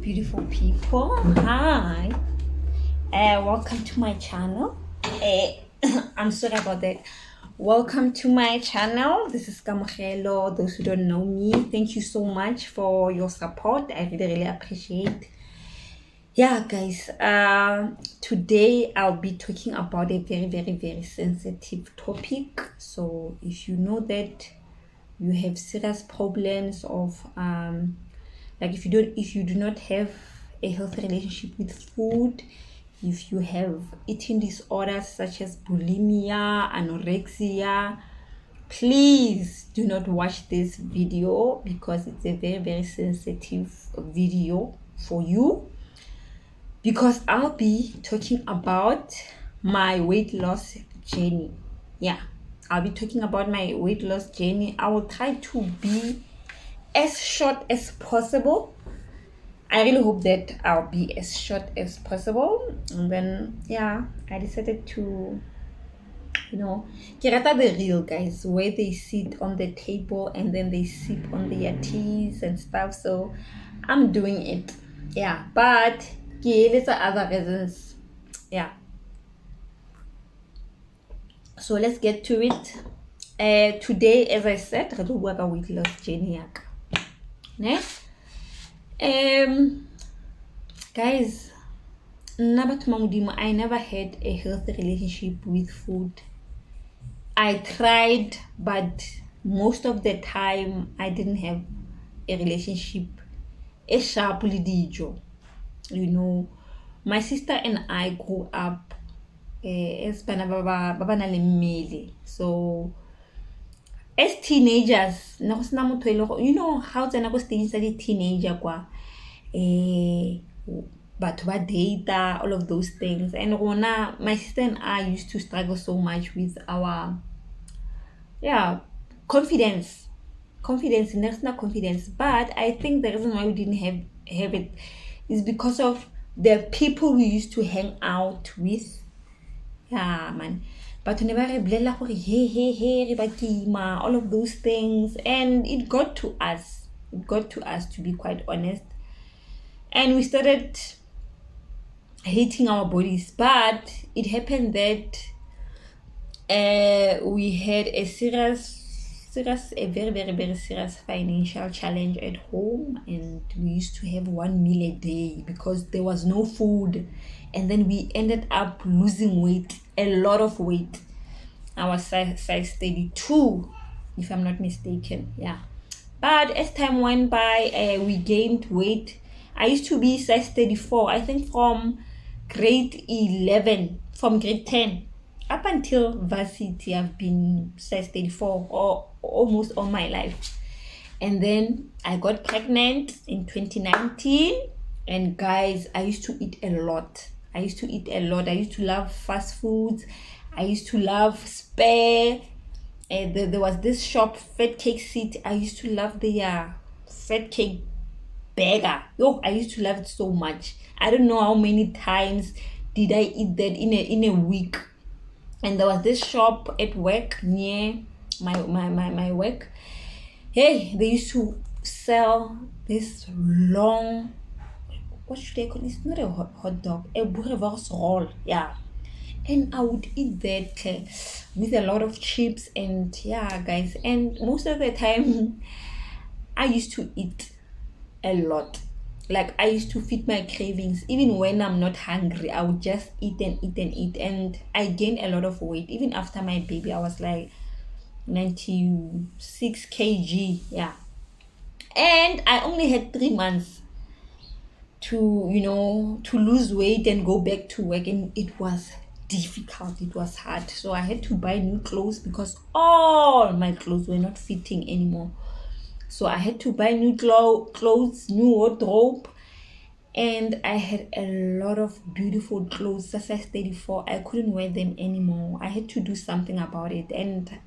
beautiful people. Hi. Welcome to my channel. I'm sorry about that. Welcome to my channel. This is Kamogelo. Those who don't know me, thank you so much for your support. I really appreciate. Yeah, guys. Today I'll be talking about a very sensitive topic. So if you know that you have serious problems of like if you do not have a healthy relationship with food, if you have eating disorders such as bulimia, anorexia, please do not watch this video because it's a very sensitive video for you, because I'll be talking about my weight loss journey. Yeah, I'll be talking about my weight loss journey. I will try to be as short as possible. I really hope that I'll be as short as possible. And then, yeah, I decided to, get at the real guys, where they sit on the table and then they sip on their teas and stuff. So I'm doing it. Yeah, but there's other reasons. Yeah. So let's get to it. Today, as I said, re tlo bua ka weight loss journey ya ka. Ne? Guys, I never had a healthy relationship with food. I tried, but most of the time I didn't have a relationship sharp with dijo. My sister and I grew up as bana ba na le mmele. So as teenagers, how tsena go stage sa di-teenager kwa batho ba data, all of those things. And my sister and I used to struggle so much with our confidence. There's no confidence. But I think the reason why we didn't have it is because of the people we used to hang out with. Yeah, man. But we never rebella gore hey, re ba kima, all of those things. And it got to us. To be quite honest. And we started hating our bodies. But it happened that we had a very serious financial challenge at home, and we used to have 1 meal a day because there was no food. And then we ended up losing weight, a lot of weight. I was size 32, if I'm not mistaken. Yeah. But as time went by, we gained weight. I used to be size 34, I think from grade 11, from grade 10 up until varsity. I've been size 34 or almost all my life. And then I got pregnant in 2019. And guys, I used to eat a lot. I used to love fast foods. I used to love Spare. There was this shop, Fat Cake City. I used to love the fat cake burger. I used to love it so much. I don't know how many times did I eat that in a week. And there was this shop at work near my work. Hey, they used to sell this long, what should I call it? It's not a hot dog, a boerewors roll. Yeah. And I would eat that with a lot of chips. And yeah, guys, and most of the time I used to eat a lot. Like, I used to feed my cravings. Even when I'm not hungry, I would just eat. And I gained a lot of weight. Even after my baby, I was like 96 kg. Yeah. And I only had 3 months to lose weight and go back to work. And it was difficult. It was hard. So I had to buy new clothes because all my clothes were not fitting anymore. So I had to buy new clothes, new wardrobe. And I had a lot of beautiful clothes. Size 34, I couldn't wear them anymore. I had to do something about it. And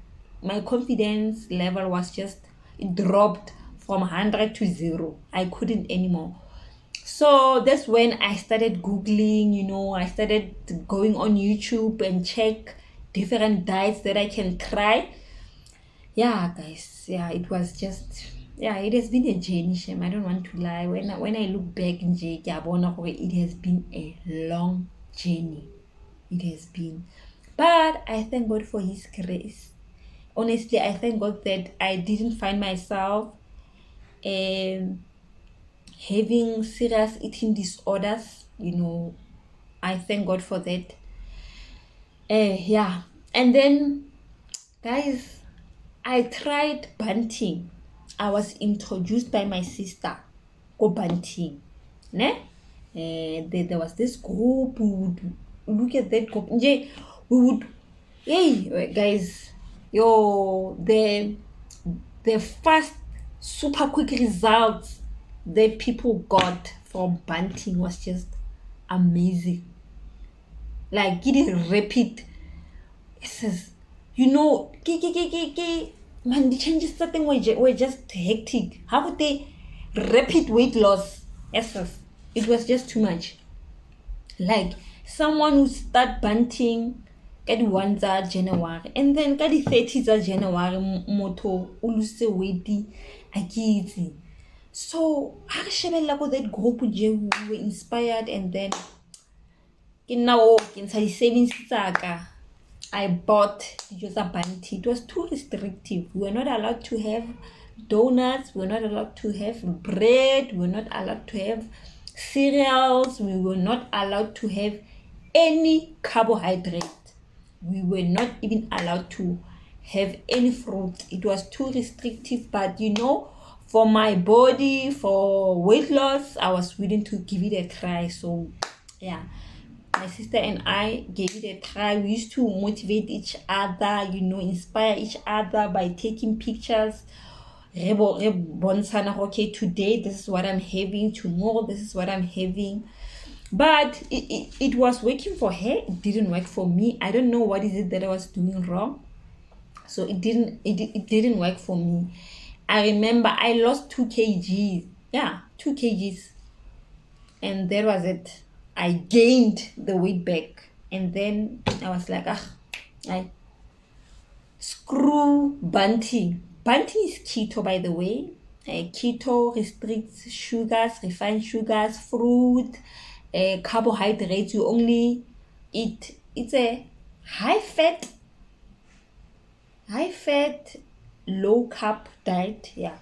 my confidence level it dropped from 100 to 0. I couldn't anymore. So that's when I started Googling, I started going on YouTube and check different diets that I can try. Yeah, guys. Yeah, it was just yeah, it has been a journey, Shem. I don't want to lie. When I look back in J, it has been a long journey. It has been. But I thank God for His grace. Honestly, I thank God that I didn't find myself having serious eating disorders. I thank God for that. Yeah. And then, guys, I tried bunting. I was introduced by my sister go bunting. Ne? There was this group. We would look at that group. We would, hey, guys, the fast, super quick results that people got from bunting was just amazing. Like, it is rapid. It says, man, the changes something were just hectic. How would they rapid weight loss? Yes, it was just too much. Like, someone who start bunting ka di 1 tsa January, and then ka di 30 tsa January motho o lose weight a ke itse. So ha re shebella ko that group we were inspired, and then ke now ke ntsha di savings tsaka. I bought user bunty. It was too restrictive. We were not allowed to have donuts. We were not allowed to have bread. We were not allowed to have cereals. We were not allowed to have any carbohydrate. We were not even allowed to have any fruit. It was too restrictive, but for my body, for weight loss, I was willing to give it a try. So yeah, my sister and I gave it a try. We used to motivate each other, inspire each other by taking pictures. Okay, today this is what I'm having, tomorrow this is what I'm having. But it was working for her. It didn't work for me. I don't know what is it that I was doing wrong. So it didn't work for me. I remember I lost 2 kgs. Yeah, 2 kgs. And that was it. I gained the weight back. And then I was like, screw bunting. Bunting is keto, by the way. Keto restricts sugars, refined sugars, fruit, carbohydrates. You only eat. It's a high fat, low carb diet. Yeah.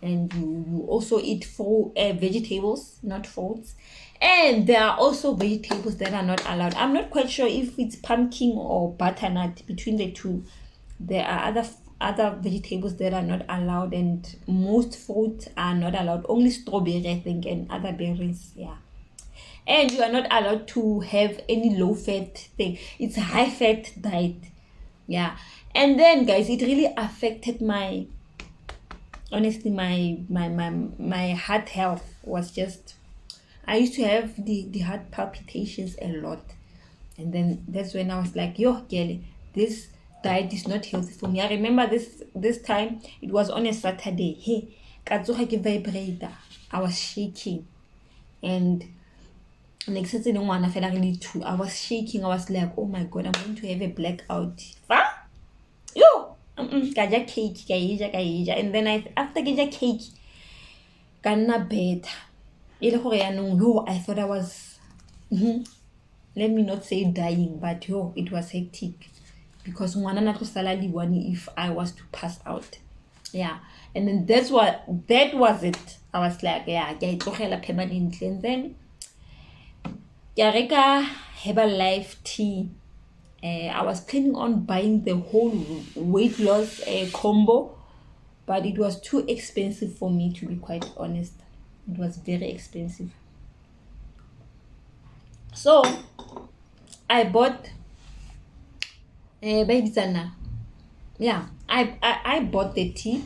And you also eat vegetables, not fruits. And there are also vegetables that are not allowed. I'm not quite sure if it's pumpkin or butternut. Between the two, there are other vegetables that are not allowed, and most fruits are not allowed. Only strawberry, I think, and other berries. Yeah. And you are not allowed to have any low fat thing. It's a high fat diet. Yeah. And then, guys, it really affected my heart health. Was just, I used to have the heart palpitations a lot. And then that's when I was like, girl, this diet is not healthy for me. I remember this time, it was on a Saturday. Hey, vibrator. I was shaking. And next Saturday, I was shaking. I was like, oh my God, I'm going to have a blackout. Kaja cake, and then after kaja cake, kana better. I thought I was, let me not say dying, but it was hectic, because if I was to pass out. Yeah. And then that was it. I was like, yeah, permanently. And then Yareka Herbalife tea. I was planning on buying the whole weight loss combo, but it was too expensive for me, to be quite honest. It was very expensive. So I bought baby Zana. Yeah, I bought the tea,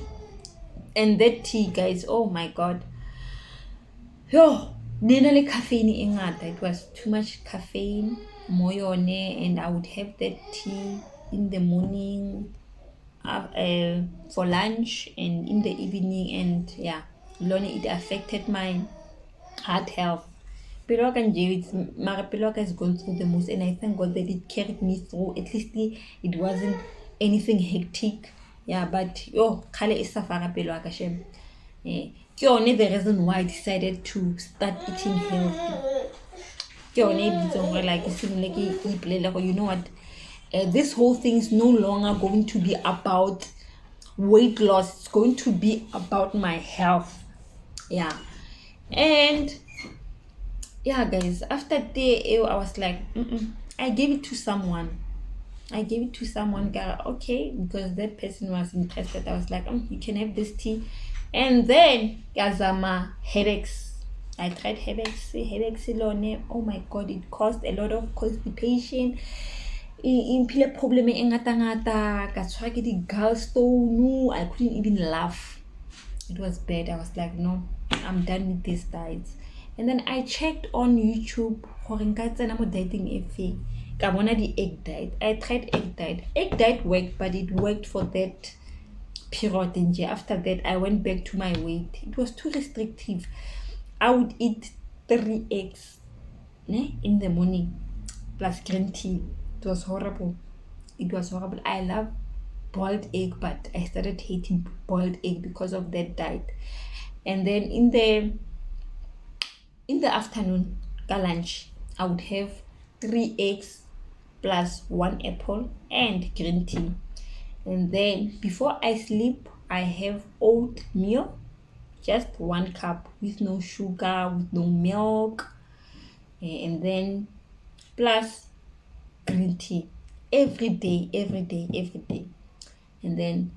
and that tea, guys, oh my God. Caffeine in it. It was too much caffeine. Moyone, and I would have that tea in the morning, for lunch, and in the evening. And yeah, it affected my heart health. Pillock has gone through the most, and I thank God that it carried me through. At least it wasn't anything hectic. Yeah, but kale is safara pillock. Ke yone the reason why I decided to start eating healthy. Ke yone e bitsong gore like you know what, this whole thing is no longer going to be about weight loss. It's going to be about my health. Yeah. And yeah, guys, after day I was like, I gave it to someone. Okay, because that person was interested. I was like, you can have this tea. And then Gazama headaches. I tried headaches alone. Oh my god, it caused a lot of constipation. Impile problem e ngata ka tshwara ke di gallstone. I couldn't even laugh. It was bad. I was like, no, I'm done with this diet. And then I checked on YouTube gore nka tsena mo dieting efe. Ka bona the egg diet. I tried egg diet. Egg diet worked, but it worked for that period. And after that, I went back to my weight. It was too restrictive. I would eat 3 eggs in the morning plus green tea. It was horrible. I love boiled egg, but I started hating boiled egg because of that diet. And then in the afternoon, lunch, I would have 3 eggs plus 1 apple and green tea. And then before I sleep, I have oatmeal, just 1 cup, with no sugar, with no milk, and then plus green tea every day. And then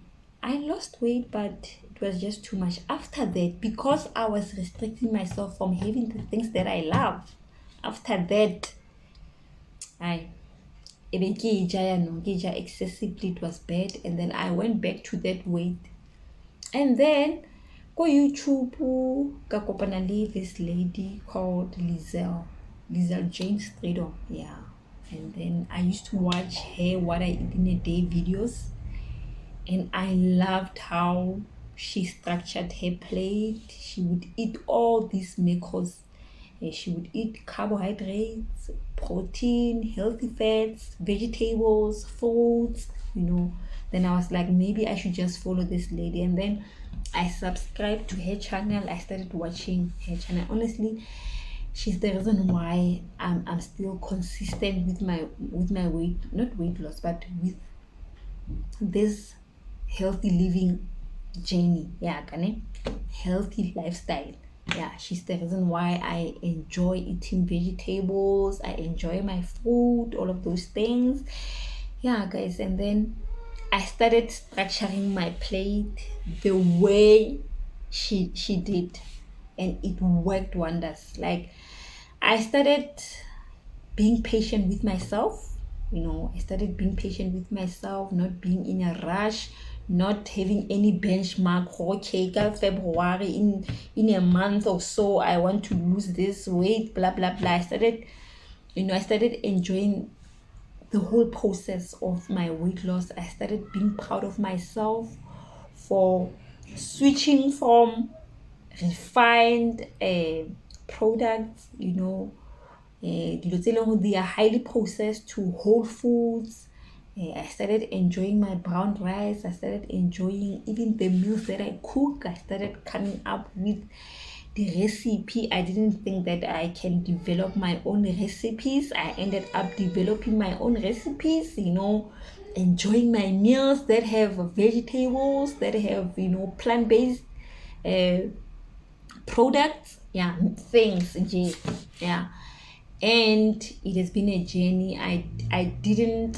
I lost weight, but it was just too much. After that, because I was restricting myself from having the things that I love, after that, excessively, it was bad. And then I went back to that weight. And then go YouTube, ka kopana le this lady called Lizelle Jane Streeter. Yeah. And then I used to watch her what I eat in a day videos, and I loved how she structured her plate. She would eat all these macros. She would eat carbohydrates, protein, healthy fats, vegetables, fruits, Then I was like, maybe I should just follow this lady. And then I subscribed to her channel. I started watching her channel. Honestly, she's the reason why I'm still consistent with my weight, not weight loss, but with this healthy living journey. Yeah, healthy lifestyle. Yeah, she's the reason why I enjoy eating vegetables. I enjoy my food, all of those things. Yeah, guys. And then I started structuring my plate the way she did, and it worked wonders. Like, I started being patient with myself. I started being patient with myself, not being in a rush, not having any benchmark. Okay, February, in a month or so, I want to lose this weight, blah blah blah. I started enjoying the whole process of my weight loss. I started being proud of myself for switching from refined products, they are highly processed, to whole foods. I started enjoying my brown rice. I started enjoying even the meals that I cook. I started coming up with the recipe. I didn't think that I can develop my own recipes. I ended up developing my own recipes, enjoying my meals that have vegetables, that have, plant-based products. Yeah, things. Yeah. And it has been a journey. I didn't,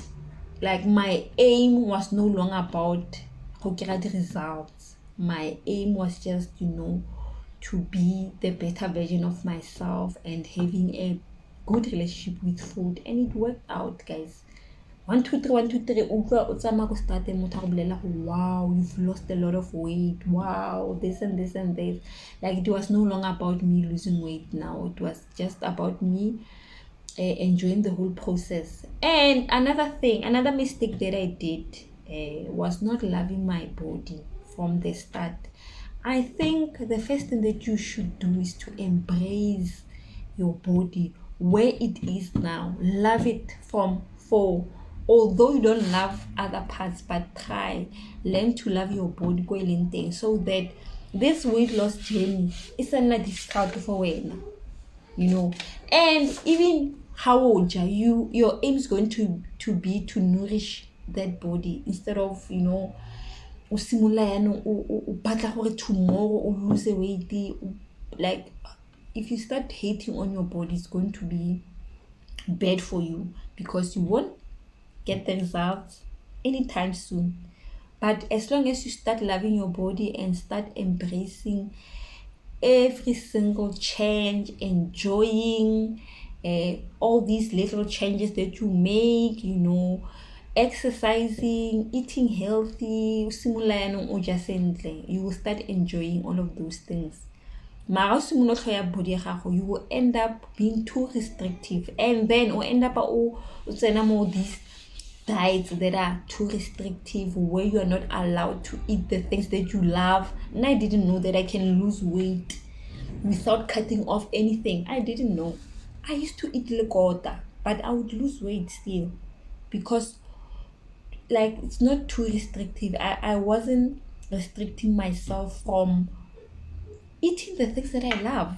like, my aim was no longer about the results. My aim was just, to be the better version of myself and having a good relationship with food. And it worked out, guys. 1 2 3 1 2 3 wow, you've lost a lot of weight, wow, this and this and this. Like, it was no longer about me losing weight now. It was just about me enjoying the whole process. And another mistake that I did was not loving my body from the start. I think the first thing that you should do is to embrace your body where it is now. Love it although you don't love other parts, but learn to love your body so that this weight loss journey is not difficult for wena, and even how old are you, your aim is going to be to nourish that body instead of o simolola yaanong o batla gore tomorrow o lose weight. Like, if you start hating on your body, it's going to be bad for you because you won't get the results anytime soon. But as long as you start loving your body and start embracing every single change, enjoying all these little changes that you make, exercising, eating healthy, you will start enjoying all of those things. You will end up being too restrictive, and then or end up these diets that are too restrictive where you are not allowed to eat the things that you love. And I didn't know that I can lose weight without cutting off anything. I didn't know. I used to eat lekota, but I would lose weight still because it's not too restrictive. I wasn't restricting myself from eating the things that I love,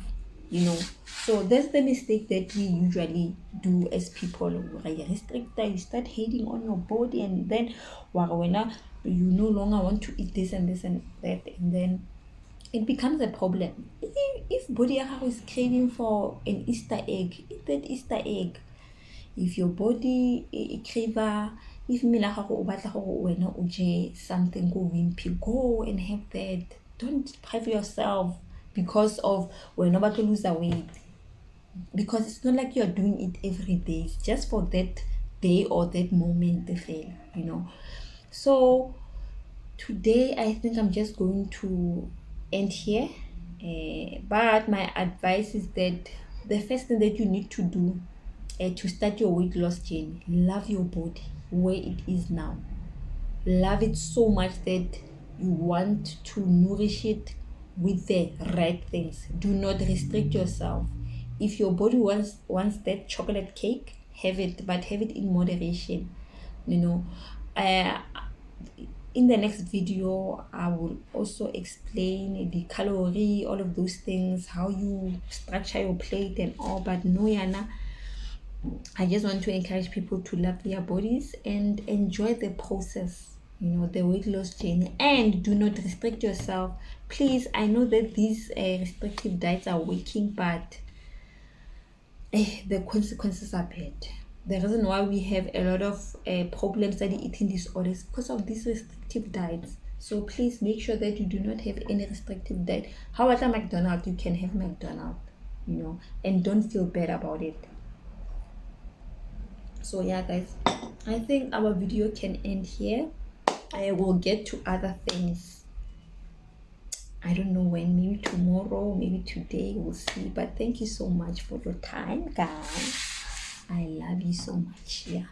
So that's the mistake that we usually do as people. You start hating on your body, and then you no longer want to eat this and this and that, and then it becomes a problem. If body is craving for an Easter egg, eat that Easter egg. If your body crave, if something, go and have that. Don't deprive yourself because of we're not about to lose weight, because it's not like you're doing it every day. It's just for that day or that moment, So today I think I'm just going to end here, but my advice is that the first thing that you need to do to start your weight loss journey, love your body where it is now. Love it so much that you want to nourish it with the right things. Do not restrict yourself. If your body wants that chocolate cake, have it, but have it in moderation. In the next video, I will also explain the calorie, all of those things, how you structure your plate and all. But no, Yana, I just want to encourage people to love their bodies and enjoy the process, the weight loss journey, and do not restrict yourself. Please, I know that these restrictive diets are working, but the consequences are bad. The reason why we have a lot of problems that eating disorders because of these restrictive diets. So please make sure that you do not have any restrictive diet. However, McDonald's, you can have McDonald's, and don't feel bad about it. So yeah, guys, I think our video can end here. I will get to other things. I don't know when, maybe tomorrow, maybe today, we'll see. But thank you so much for your time, guys. I love you so much. Yeah.